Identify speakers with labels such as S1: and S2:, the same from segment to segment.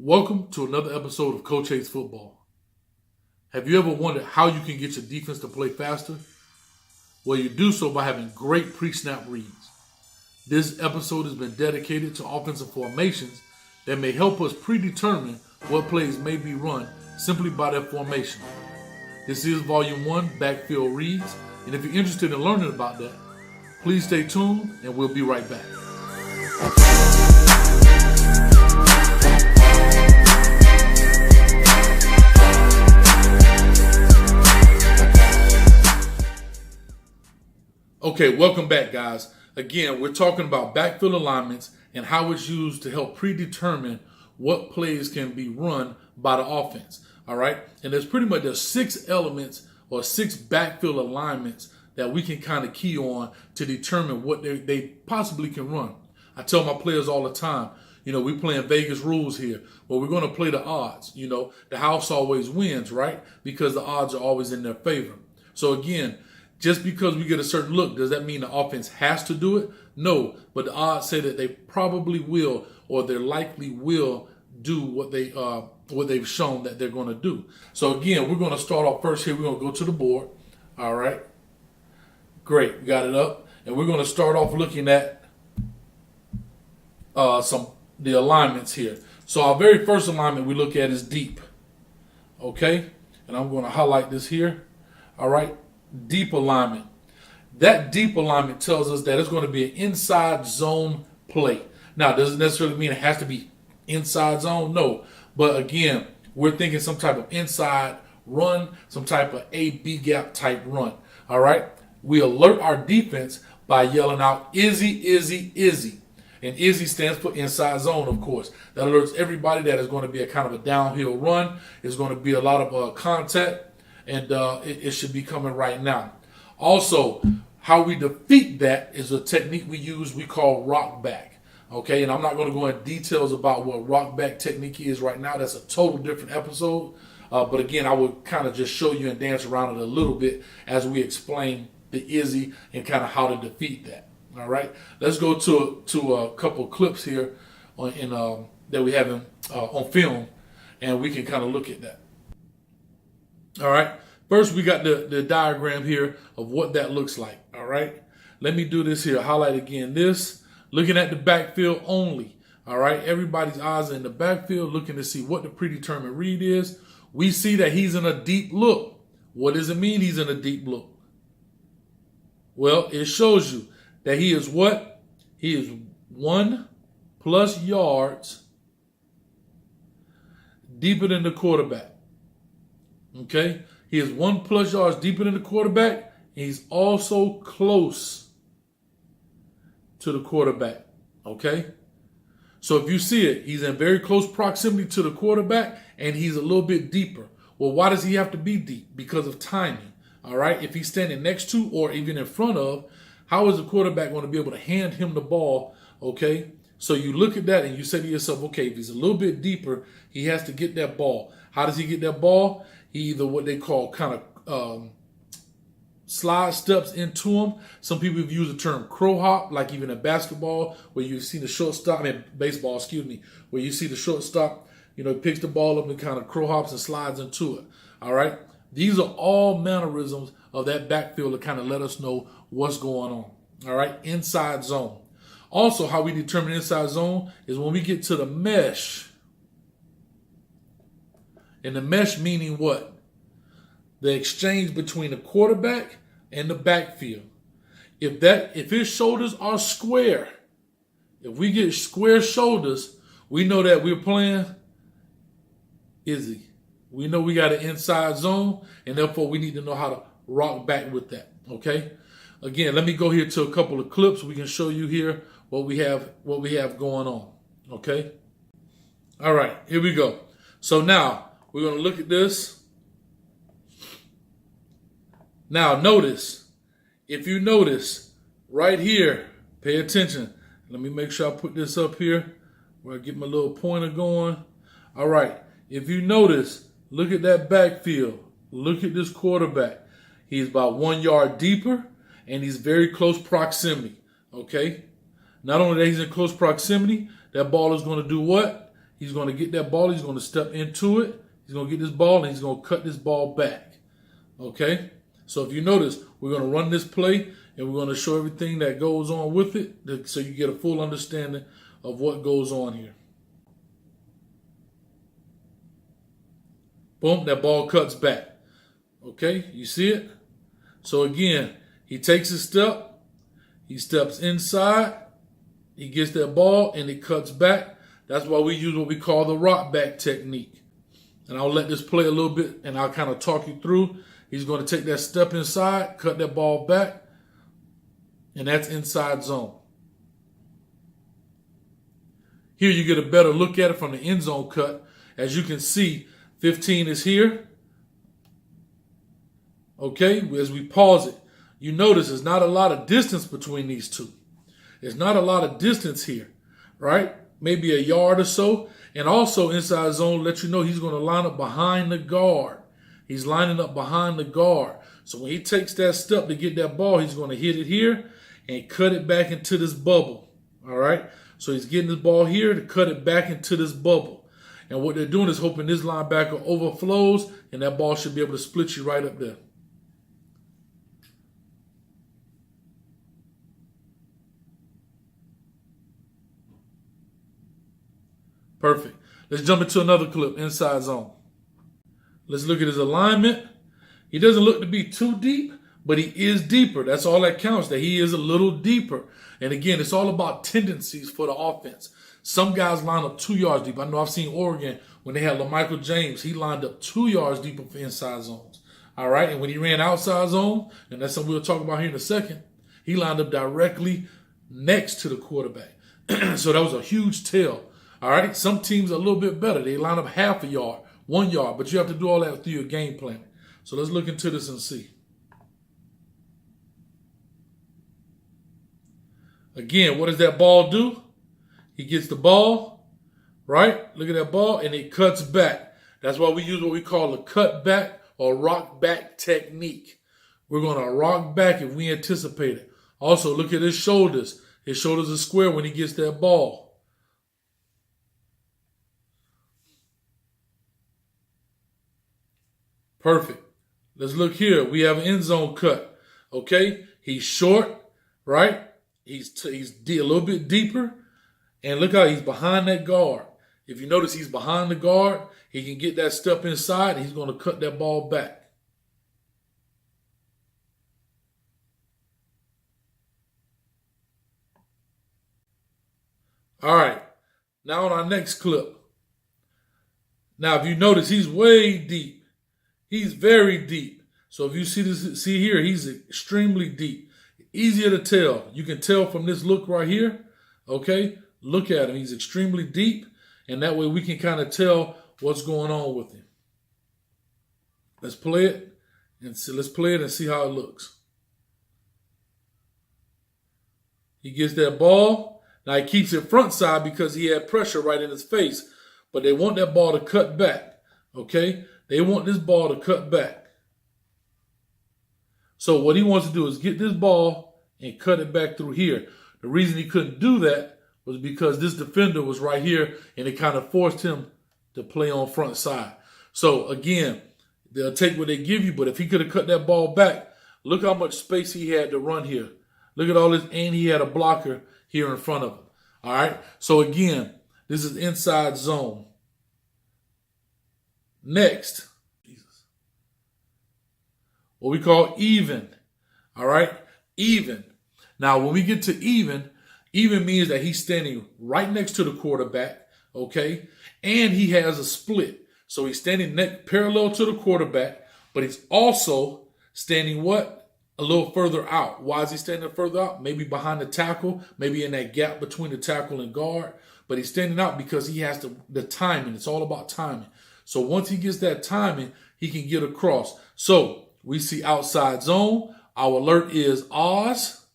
S1: Welcome to another episode of Coach Hates Football. Have you ever wondered how you can get your defense to play faster? Well, you do so by having great pre-snap reads. This episode has been dedicated to offensive formations that may help us predetermine what plays may be run simply by their formation. This is Volume 1, Backfield Reads, and if you're interested in learning about that, please stay tuned and we'll be right back. Okay, welcome back, guys. Again, we're talking about backfield alignments and how it's used to help predetermine what plays can be run by the offense. All right, and there's 6 elements or 6 backfield alignments that we can kind of key on to determine what they possibly can run. I tell my players all the time, we're playing Vegas rules here. Well, we're going to play the odds. The house always wins, right? Because the odds are always in their favor. So again, just because we get a certain look, does that mean the offense has to do it? No, but the odds say that they probably will, or they likely will do what they've shown that they're going to do. So again, we're going to start off first here. We're going to go to the board. All right. Great. We got it up. And we're going to start off looking at the alignments here. So our very first alignment we look at is deep. Okay. And I'm going to highlight this here. All right. Deep alignment. That deep alignment tells us that it's going to be an inside zone play. Now, doesn't necessarily mean it has to be inside zone. No. But again, we're thinking some type of inside run, some type of A-B gap type run. All right. We alert our defense by yelling out Izzy, Izzy, Izzy. And Izzy stands for inside zone, of course. That alerts everybody that is going to be a kind of a downhill run. It's going to be a lot of contact. And it should be coming right now. Also, how we defeat that is a technique we call rock back. Okay, and I'm not going to go into details about what rock back technique is right now. That's a total different episode. But again, I will kind of just show you and dance around it a little bit as we explain the Izzy and kind of how to defeat that. All right, let's go to a couple of clips here that we have on film, and we can kind of look at that. All right. First, we got the diagram here of what that looks like. All right. Let me do this here. Highlight again this. Looking at the backfield only. All right. Everybody's eyes are in the backfield looking to see what the predetermined read is. We see that he's in a deep look. What does it mean he's in a deep look? Well, it shows you that he is what? He is 1+ yards deeper than the quarterback. Okay, he is 1+ yards deeper than the quarterback. And he's also close to the quarterback. Okay, so if you see it, he's in very close proximity to the quarterback, and he's a little bit deeper. Well, why does he have to be deep? Because of timing. All right, if he's standing next to or even in front of, how is the quarterback going to be able to hand him the ball? Okay, so you look at that and you say to yourself, okay, if he's a little bit deeper, he has to get that ball. How does he get that ball? He either what they call kind of slide steps into him. Some people have used the term crow hop, like even in basketball, where you see the shortstop, baseball, where you see the shortstop, he picks the ball up and kind of crow hops and slides into it. All right. These are all mannerisms of that backfield to kind of let us know what's going on. All right. Inside zone. Also, how we determine inside zone is when we get to the mesh. And the mesh meaning what? The exchange between the quarterback and the backfield. If his shoulders are square, if we get square shoulders, we know that we're playing Izzy. We know we got an inside zone, and therefore we need to know how to rock back with that. Okay? Again, let me go here to a couple of clips. We can show you here what we have going on. Okay? All right, here we go. So now we're going to look at this. Now, notice, if you notice, right here, pay attention. Let me make sure I put this up here where I get my little pointer going. All right, if you notice, look at that backfield. Look at this quarterback. He's about 1 yard deeper, and he's very close proximity. Okay? Not only that he's in close proximity, that ball is going to do what? He's going to get that ball. He's going to step into it. He's going to get this ball, and he's going to cut this ball back. Okay? So if you notice, we're going to run this play, and we're going to show everything that goes on with it so you get a full understanding of what goes on here. Boom, that ball cuts back. Okay, you see it? So again, he takes a step. He steps inside. He gets that ball, and it cuts back. That's why we use what we call the rock back technique. And I'll let this play a little bit, and I'll kind of talk you through. He's going to take that step inside, cut that ball back, and that's inside zone. Here you get a better look at it from the end zone cut. As you can see, 15 is here. Okay, as we pause it, you notice there's not a lot of distance between these two. There's not a lot of distance here, right? Maybe a yard or so. And also inside zone, let you know he's going to line up behind the guard. He's lining up behind the guard. So when he takes that step to get that ball, he's going to hit it here and cut it back into this bubble. All right? So he's getting this ball here to cut it back into this bubble. And what they're doing is hoping this linebacker overflows, and that ball should be able to split you right up there. Perfect. Let's jump into another clip, inside zone. Let's look at his alignment. He doesn't look to be too deep, but he is deeper. That's all that counts, that he is a little deeper. And again, it's all about tendencies for the offense. Some guys line up 2 yards deep. I know I've seen Oregon, when they had LaMichael James, he lined up 2 yards deeper for inside zones. All right, and when he ran outside zone, and that's something we'll talk about here in a second, he lined up directly next to the quarterback. So that was a huge tell. All right, some teams are a little bit better. They line up half a yard, 1 yard, but you have to do all that through your game plan. So let's look into this and see. Again, what does that ball do? He gets the ball, right? Look at that ball, and it cuts back. That's why we use what we call a cut back or rock back technique. We're going to rock back if we anticipate it. Also, look at his shoulders. His shoulders are square when he gets that ball. Perfect. Let's look here. We have an end zone cut. Okay, he's short, right? He's a little bit deeper, and look how he's behind that guard. If you notice, he's behind the guard. He can get that step inside, and he's going to cut that ball back. All right. Now on our next clip. Now, if you notice, he's way deep. He's very deep. So if you see here, he's extremely deep. Easier to tell. You can tell from this look right here. Okay, look at him. He's extremely deep, and that way we can kind of tell what's going on with him. Let's play it and see. Let's play it and see how it looks. He gets that ball. Now he keeps it front side because he had pressure right in his face, but they want that ball to cut back. Okay. They want this ball to cut back. So what he wants to do is get this ball and cut it back through here. The reason he couldn't do that was because this defender was right here, and it kind of forced him to play on front side. So again, they'll take what they give you, but if he could have cut that ball back, look how much space he had to run here. Look at all this, and he had a blocker here in front of him. All right. So again, this is inside zone. Next, what we call even. All right, even. Now, when we get to even means that he's standing right next to the quarterback, okay, and he has a split. So he's standing parallel to the quarterback, but he's also standing what? A little further out. Why is he standing further out? Maybe behind the tackle, maybe in that gap between the tackle and guard. But he's standing out because he has the timing. It's all about timing. So once he gets that timing, he can get across. So we see outside zone. Our alert is Oz.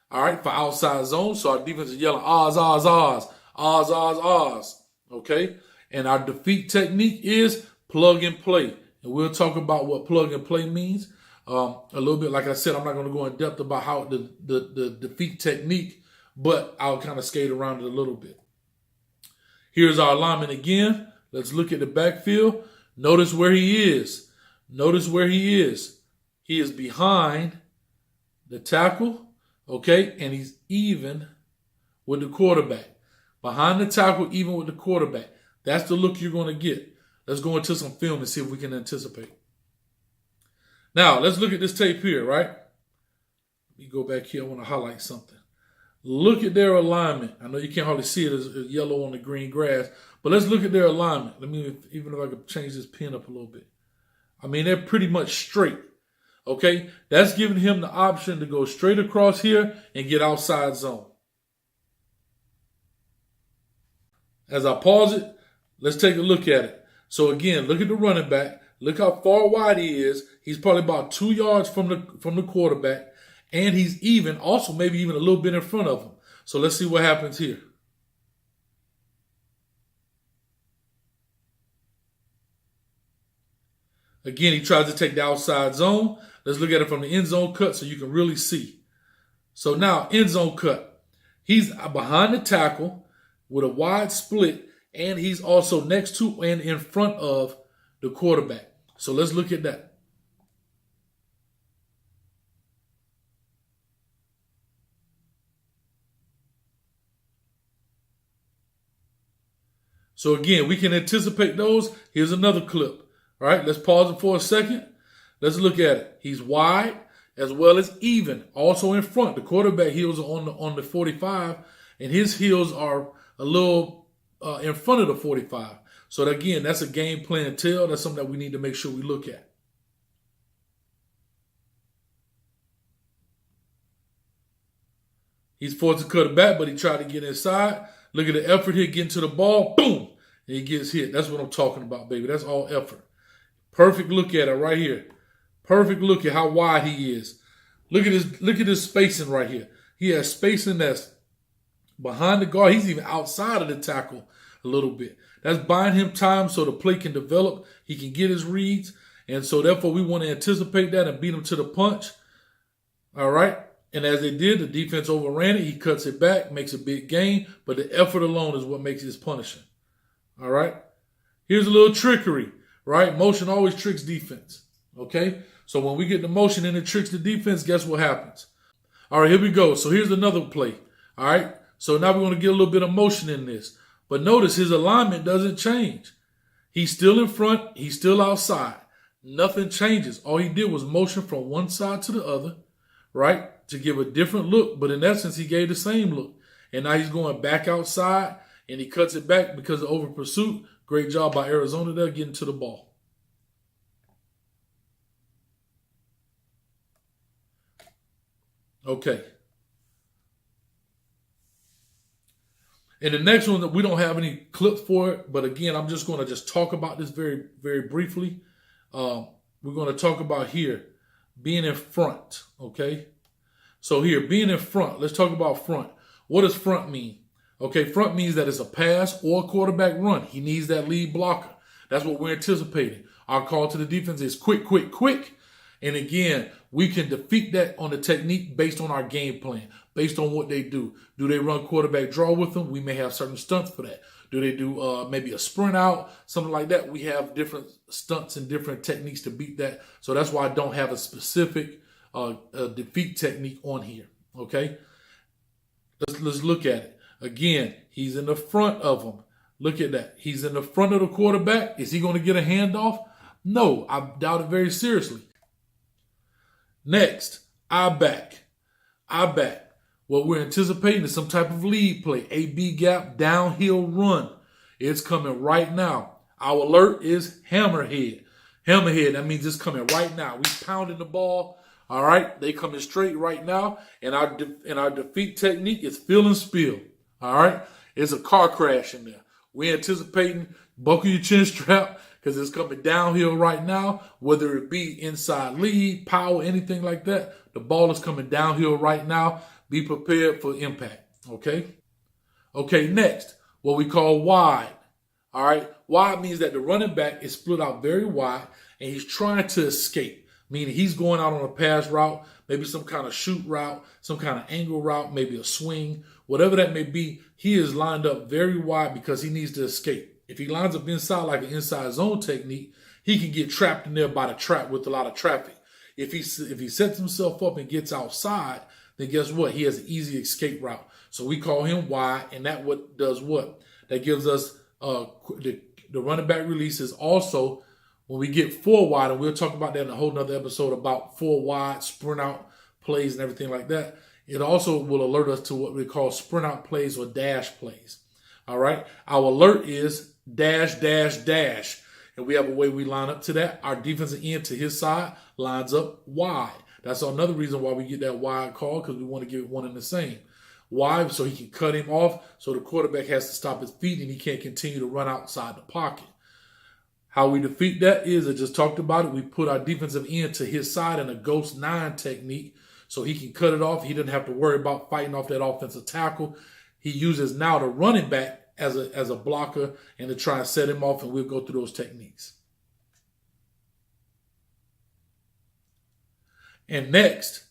S1: All right, for outside zone. So our defense is yelling Oz, Oz, Oz, Oz, Oz, Oz. Okay. And our defeat technique is plug and play. And we'll talk about what plug and play means a little bit. Like I said, I'm not going to go in depth about how the defeat technique, but I'll kind of skate around it a little bit. Here's our alignment again. Let's look at the backfield. Notice where he is. Notice where he is. He is behind the tackle, okay, and he's even with the quarterback. Behind the tackle, even with the quarterback. That's the look you're going to get. Let's go into some film and see if we can anticipate. Now, let's look at this tape here, right? Let me go back here. I want to highlight something. Look at their alignment. I know you can't hardly see it as yellow on the green grass, but let's look at their alignment. Let me, even if I could change this pen up a little bit. I mean, they're pretty much straight. Okay? That's giving him the option to go straight across here and get outside zone. As I pause it, let's take a look at it. So again, look at the running back. Look how far wide he is. He's probably about 2 yards from the quarterback. And he's even, also maybe even a little bit in front of him. So let's see what happens here. Again, he tries to take the outside zone. Let's look at it from the end zone cut so you can really see. So now, end zone cut. He's behind the tackle with a wide split, and he's also next to and in front of the quarterback. So let's look at that. So again, we can anticipate those. Here's another clip. All right, let's pause it for a second. Let's look at it. He's wide as well as even, also in front. The quarterback heels are on the 45, and his heels are a little in front of the 45. So again, that's a game plan tell. That's something that we need to make sure we look at. He's forced to cut it back, but he tried to get inside. Look at the effort here, getting to the ball. Boom! And he gets hit. That's what I'm talking about, baby. That's all effort. Perfect look at it right here. Perfect look at how wide he is. Look at his spacing right here. He has spacing that's behind the guard. He's even outside of the tackle a little bit. That's buying him time so the play can develop. He can get his reads. And so therefore we want to anticipate that and beat him to the punch. All right. And as they did, the defense overran it. He cuts it back, makes a big gain. But the effort alone is what makes his punishing. All right. Here's a little trickery, right? Motion always tricks defense. Okay. So when we get the motion and it tricks the defense, guess what happens? All right, here we go. So here's another play. All right. So now we're going to get a little bit of motion in this. But notice his alignment doesn't change. He's still in front. He's still outside. Nothing changes. All he did was motion from one side to the other, right, to give a different look. But in essence, he gave the same look. And now he's going back outside, and he cuts it back because of over pursuit. Great job by Arizona there getting to the ball. Okay. And the next one, that we don't have any clips for it, but again, I'm just going to just talk about this very, very briefly. We're going to talk about here being in front, okay? So here, being in front, let's talk about front. What does front mean? Okay, front means that it's a pass or a quarterback run. He needs that lead blocker. That's what we're anticipating. Our call to the defense is quick, quick, quick. And again, we can defeat that on the technique based on our game plan, based on what they do. Do they run quarterback draw with them? We may have certain stunts for that. Do they do maybe a sprint out, something like that? We have different stunts and different techniques to beat that. So that's why I don't have a specific defeat technique on here, okay? Let's look at it. Again, he's in the front of them. Look at that. He's in the front of the quarterback. Is he going to get a handoff? No, I doubt it very seriously. Next, I back. What we're anticipating is some type of lead play, A-B gap, downhill run. It's coming right now. Our alert is hammerhead. Hammerhead, that means it's coming right now. We pounding the ball. All right, they coming straight right now. And our defeat technique is fill and spill. All right, it's a car crash in there. We're anticipating buckle your chin strap because it's coming downhill right now, whether it be inside lead, power, anything like that. The ball is coming downhill right now. Be prepared for impact, okay? Okay, next, what we call wide, all right? Wide means that the running back is split out very wide, and he's trying to escape. meaning he's going out on a pass route, maybe some kind of shoot route, some kind of angle route, maybe a swing, whatever that may be. He is lined up very wide because he needs to escape. If he lines up inside like an inside zone technique, he can get trapped in there by the trap with a lot of traffic. If he sets himself up and gets outside, then guess what? He has an easy escape route. So we call him wide, and that what does what? That gives us the running back releases. Also, when we get 4 wide, and we'll talk about that in a whole nother episode about 4 wide sprint out plays and everything like that. It also will alert us to what we call sprint out plays or dash plays. All right. Our alert is dash, dash, dash. And we have a way we line up to that. Our defensive end to his side lines up wide. That's another reason why we get that wide call, because we want to give it one and the same. Wide, so he can cut him off, so the quarterback has to stop his feet and he can't continue to run outside the pocket. How we defeat that is, I just talked about it, we put our defensive end to his side in a ghost 9 technique, so he can cut it off. He doesn't have to worry about fighting off that offensive tackle. He uses now the running back as a blocker and to try and set him off, and we'll go through those techniques. And next,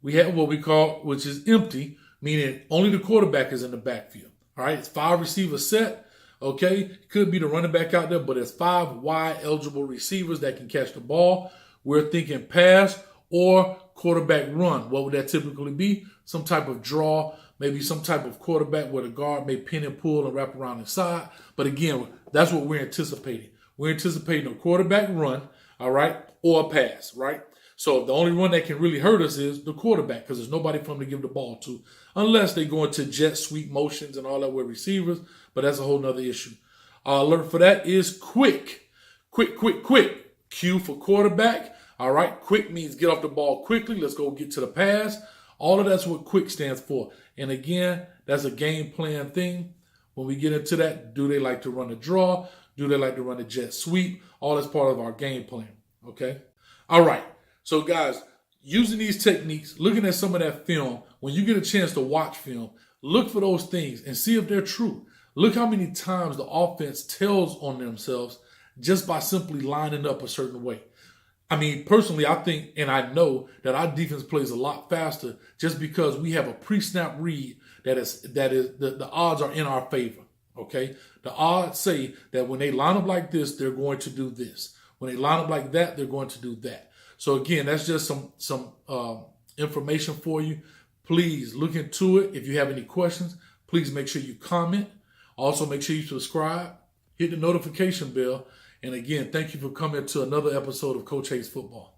S1: we have what we call, which is empty, meaning only the quarterback is in the backfield. All right, it's 5 receiver set. Okay, could be the running back out there, but it's 5 wide eligible receivers that can catch the ball. We're thinking pass or quarterback run. What would that typically be? Some type of draw, maybe some type of quarterback where the guard may pin and pull and wrap around inside. But again, that's what we're anticipating. We're anticipating a quarterback run, all right, or a pass, right? So the only one that can really hurt us is the quarterback, because there's nobody for him to give the ball to, unless they go into jet sweep motions and all that with receivers, but that's a whole nother issue. Our alert for that is quick. Quick, quick, quick. Q for quarterback. All right, quick means get off the ball quickly. Let's go get to the pass. All of that's what quick stands for. And again, that's a game plan thing. When we get into that, do they like to run a draw? Do they like to run a jet sweep? All that's part of our game plan, okay? All right. So, guys, using these techniques, looking at some of that film, when you get a chance to watch film, look for those things and see if they're true. Look how many times the offense tells on themselves just by simply lining up a certain way. I mean, personally, I think and I know that our defense plays a lot faster just because we have a pre-snap read that is the odds are in our favor, okay? The odds say that when they line up like this, they're going to do this. When they line up like that, they're going to do that. So again, that's just some information for you. Please look into it. If you have any questions, please make sure you comment. Also, make sure you subscribe, hit the notification bell. And again, thank you for coming to another episode of Coach Hates Football.